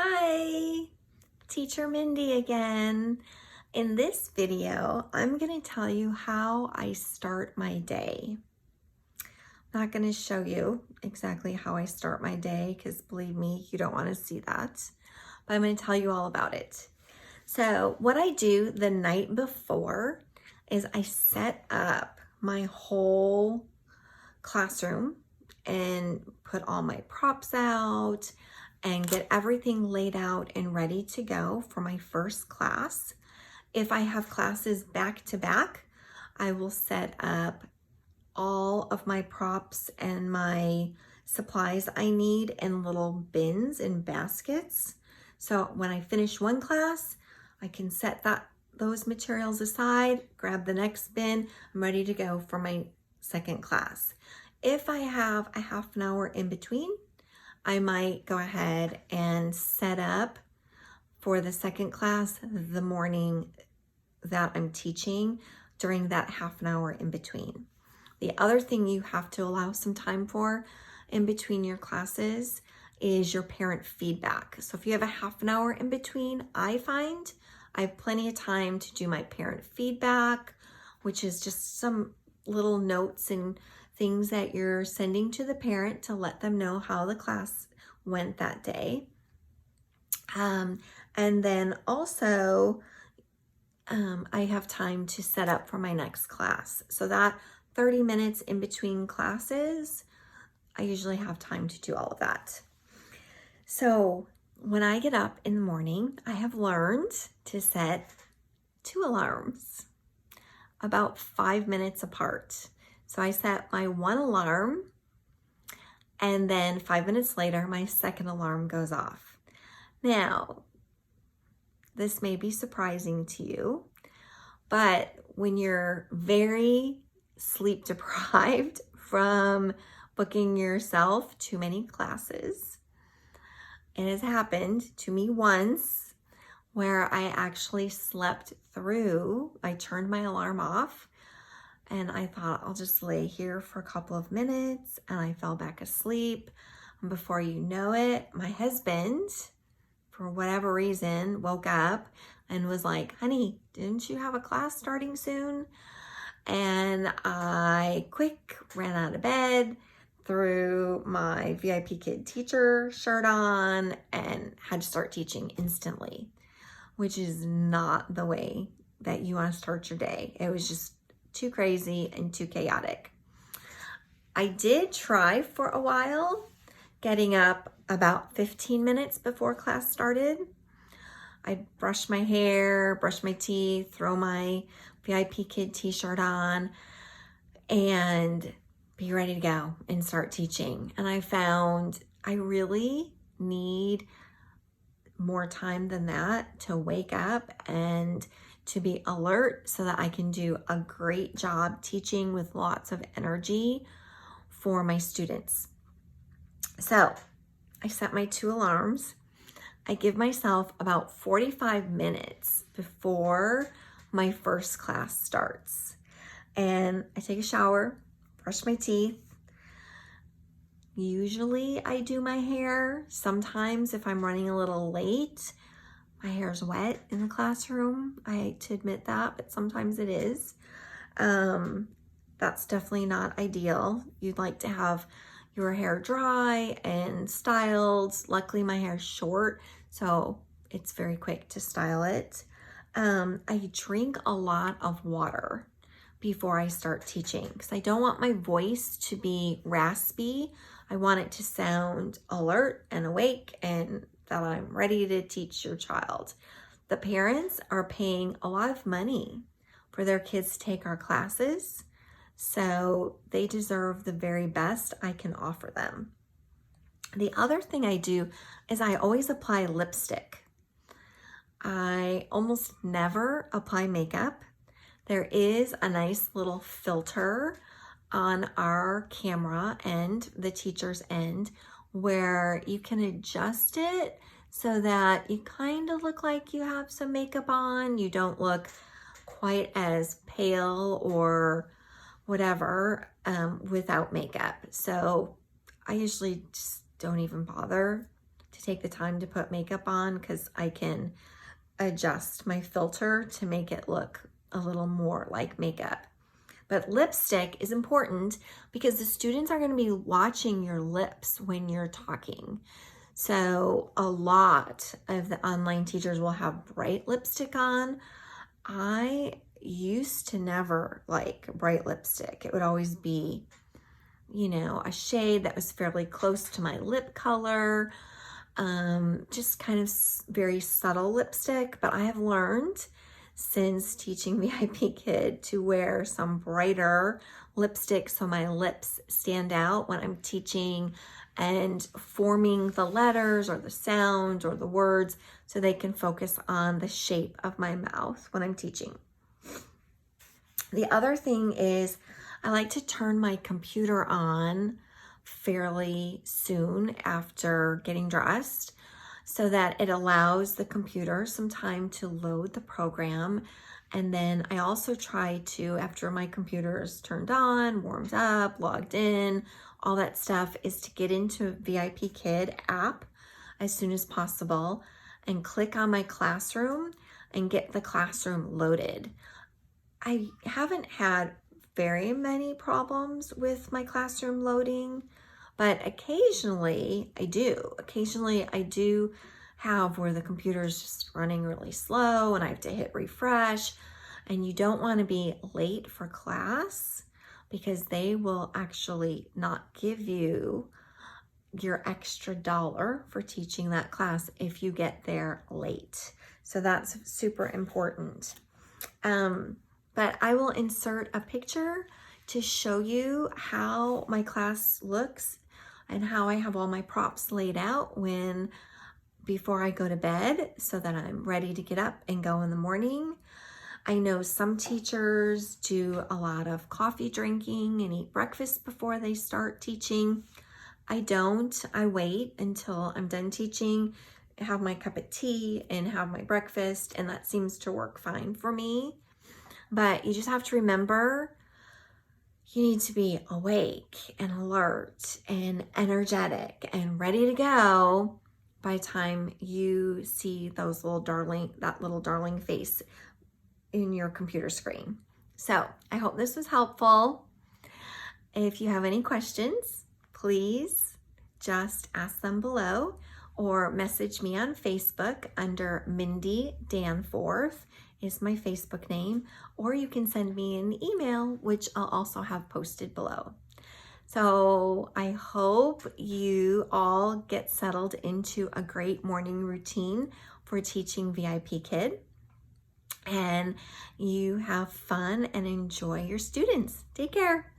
Hi, Teacher Mindy again. In this video, I'm going to tell you how I start my day. I'm not going to show you exactly how I start my day because believe me, you don't want to see that, but I'm going to tell you all about it. So what I do the night before is I set up my whole classroom and put all my props out and get everything laid out and ready to go for my first class. If I have classes back to back, I will set up all of my props and my supplies I need in little bins and baskets. So when I finish one class, I can set those materials aside, grab the next bin, I'm ready to go for my second class. If I have a half an hour in between, I might go ahead and set up for the second class the morning that I'm teaching during that half an hour in between. The other thing you have to allow some time for in between your classes is your parent feedback. So if you have a half an hour in between, I find I have plenty of time to do my parent feedback, which is just some little notes and things that you're sending to the parent to let them know how the class went that day. And then also, I have time to set up for my next class. So that 30 minutes in between classes, I usually have time to do all of that. So when I get up in the morning, I have learned to set 2 alarms about 5 minutes apart. So I set my one alarm and then 5 minutes later, my second alarm goes off. Now, this may be surprising to you, but when you're very sleep deprived from booking yourself too many classes, it has happened to me once where I actually slept through. I turned my alarm off and I thought I'll just lay here for a couple of minutes, and I fell back asleep. And before you know it, my husband, for whatever reason, woke up and was like, honey, didn't you have a class starting soon? And I ran out of bed, threw my VIPkid teacher shirt on, and had to start teaching instantly, which is not the way that you want to start your day. It was just too crazy and too chaotic. I did try for a while getting up about 15 minutes before class started. I'd brush my hair, brush my teeth, throw my VIPkid t-shirt on, and be ready to go and start teaching. And I found I really need more time than that to wake up and to be alert so that I can do a great job teaching with lots of energy for my students. So I set my 2 alarms. I give myself about 45 minutes before my first class starts. And I take a shower, brush my teeth. Usually I do my hair. Sometimes if I'm running a little late, my hair's wet in the classroom. I hate to admit that, but sometimes it is. That's definitely not ideal. You'd like to have your hair dry and styled. Luckily my hair's short, so it's very quick to style it. I drink a lot of water before I start teaching because I don't want my voice to be raspy. I want it to sound alert and awake and that I'm ready to teach your child. The parents are paying a lot of money for their kids to take our classes, so they deserve the very best I can offer them. The other thing I do is I always apply lipstick. I almost never apply makeup. There is a nice little filter on our camera end, the teacher's end, where you can adjust it so that you kind of look like you have some makeup on. You don't look quite as pale or whatever without makeup. So I usually just don't even bother to to take the time to put makeup on because I can adjust my filter to make it look a little more like makeup. But lipstick is important because the students are going to be watching your lips when you're talking. So a lot of the online teachers will have bright lipstick on. I used to never like bright lipstick. It would always be, you know, a shade that was fairly close to my lip color, just kind of very subtle lipstick. But I have learned since teaching VIPkid to wear some brighter lipstick so my lips stand out when I'm teaching and forming the letters or the sounds or the words so they can focus on the shape of my mouth when I'm teaching. The other thing is I like to turn my computer on fairly soon after getting dressed so that it allows the computer some time to load the program. And then I also try to, after my computer is turned on, warmed up, logged in, all that stuff, is to get into VIPkid app as soon as possible and click on my classroom and get the classroom loaded. I haven't had very many problems with my classroom loading, but occasionally I do. Occasionally I do have where the computer is just running really slow and I have to hit refresh, and you don't want to be late for class because they will actually not give you your extra $1 for teaching that class if you get there late. So that's super important. But I will insert a picture to show you how my class looks and how I have all my props laid out before I go to bed so that I'm ready to get up and go in the morning. I know some teachers do a lot of coffee drinking and eat breakfast before they start teaching. I don't. I wait until I'm done teaching, have my cup of tea and have my breakfast, and that seems to work fine for me. But you just have to remember you need to be awake and alert and energetic and ready to go by the time you see that little darling face in your computer screen. So I hope this was helpful. If you have any questions, please just ask them below or message me on Facebook under Mindy Danforth is my Facebook name, or you can send me an email, which I'll also have posted below. So I hope you all get settled into a great morning routine for teaching VIPkid, and you have fun and enjoy your students. Take care.